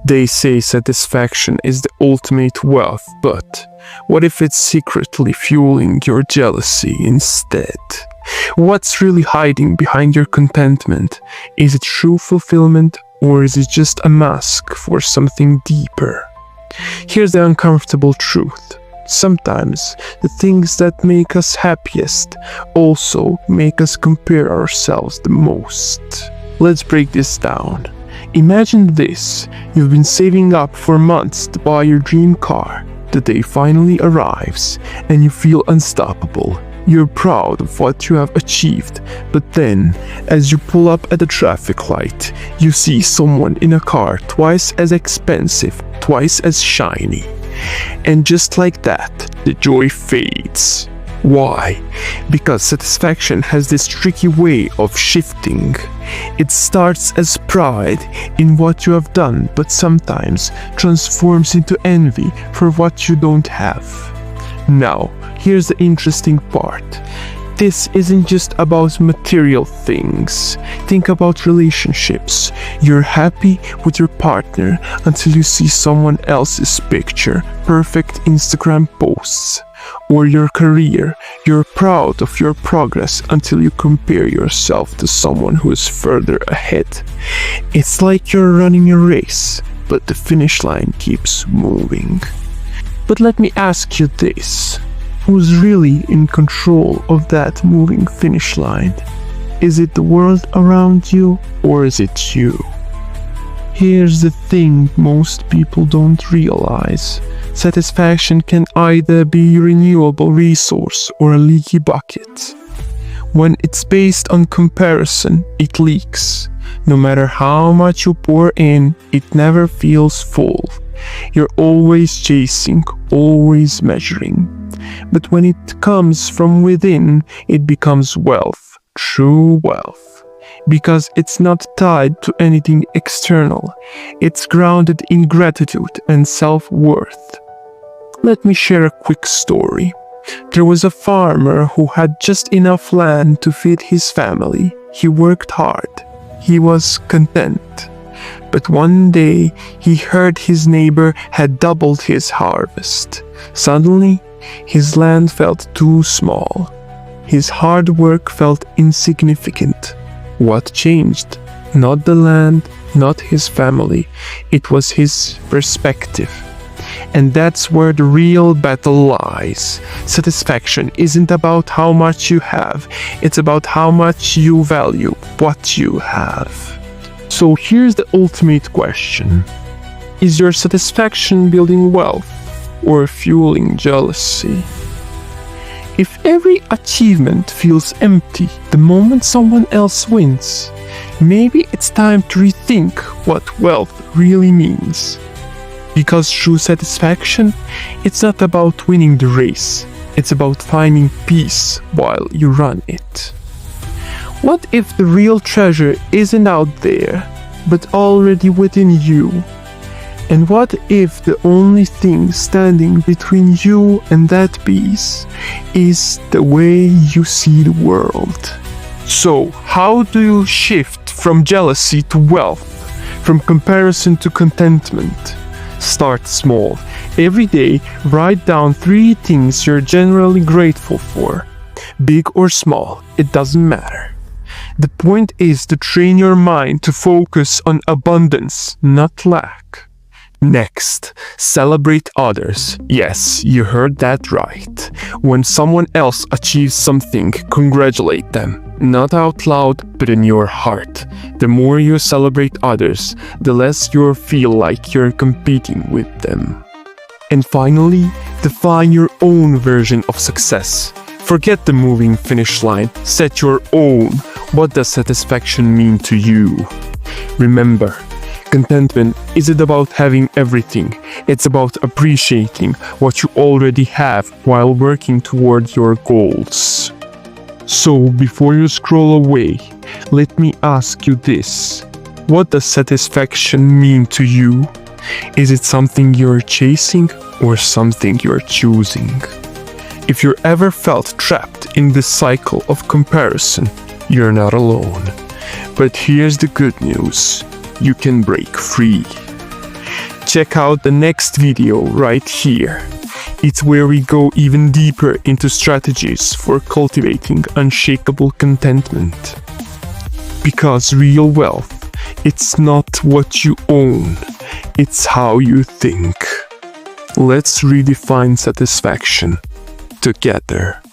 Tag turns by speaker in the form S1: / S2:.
S1: They say satisfaction is the ultimate wealth, but what if it's secretly fueling your jealousy instead? What's really hiding behind your contentment? Is it true fulfillment, or is it just a mask for something deeper? Here's the uncomfortable truth. Sometimes the things that make us happiest also make us compare ourselves the most. Let's break this down. Imagine this: you've been saving up for months to buy your dream car. The day finally arrives and you feel unstoppable. You're proud of what you have achieved, but then, as you pull up at a traffic light, you see someone in a car twice as expensive, twice as shiny. And just like that, the joy fades. Why? Because satisfaction has this tricky way of shifting. It starts as pride in what you have done, but sometimes transforms into envy for what you don't have. Now, here's the interesting part. This isn't just about material things. Think about relationships. You're happy with your partner until you see someone else's picture, perfect Instagram posts. Or your career. You're proud of your progress until you compare yourself to someone who is further ahead. It's like you're running a race, but the finish line keeps moving. But let me ask you this. Who's really in control of that moving finish line? Is it the world around you, or is it you? Here's the thing most people don't realize. Satisfaction can either be a renewable resource or a leaky bucket. When it's based on comparison, it leaks. No matter how much you pour in, it never feels full. You're always chasing, always measuring. But when it comes from within, it becomes wealth, true wealth. Because it's not tied to anything external. It's grounded in gratitude and self-worth. Let me share a quick story. There was a farmer who had just enough land to feed his family. He worked hard. He was content. But one day, he heard his neighbor had doubled his harvest. Suddenly, his land felt too small. His hard work felt insignificant. What changed? Not the land, not his family. It was his perspective. And that's where the real battle lies. Satisfaction isn't about how much you have. It's about how much you value what you have. So here's the ultimate question. Is your satisfaction building wealth or fueling jealousy? If every achievement feels empty the moment someone else wins, maybe it's time to rethink what wealth really means. Because true satisfaction, it's not about winning the race. It's about finding peace while you run it. What if the real treasure isn't out there, but already within you? And what if the only thing standing between you and that peace is the way you see the world? So, how do you shift from jealousy to wealth, from comparison to contentment? Start small. Every day, write down 3 things you're generally grateful for. Big or small, it doesn't matter. The point is to train your mind to focus on abundance, not lack. Next, celebrate others. Yes, you heard that right. When someone else achieves something, congratulate them. Not out loud, but in your heart. The more you celebrate others, the less you feel like you're competing with them. And finally, define your own version of success. Forget the moving finish line. Set your own. What does satisfaction mean to you? Remember, contentment isn't about having everything. It's about appreciating what you already have while working toward your goals. So, before you scroll away, let me ask you this. What does satisfaction mean to you? Is it something you're chasing or something you're choosing? If you ever felt trapped in this cycle of comparison, you're not alone. But here's the good news. You can break free. check out the next video right here. It's where we go even deeper into strategies for cultivating unshakable contentment. Because real wealth, it's not what you own, it's how you think. Let's redefine satisfaction together.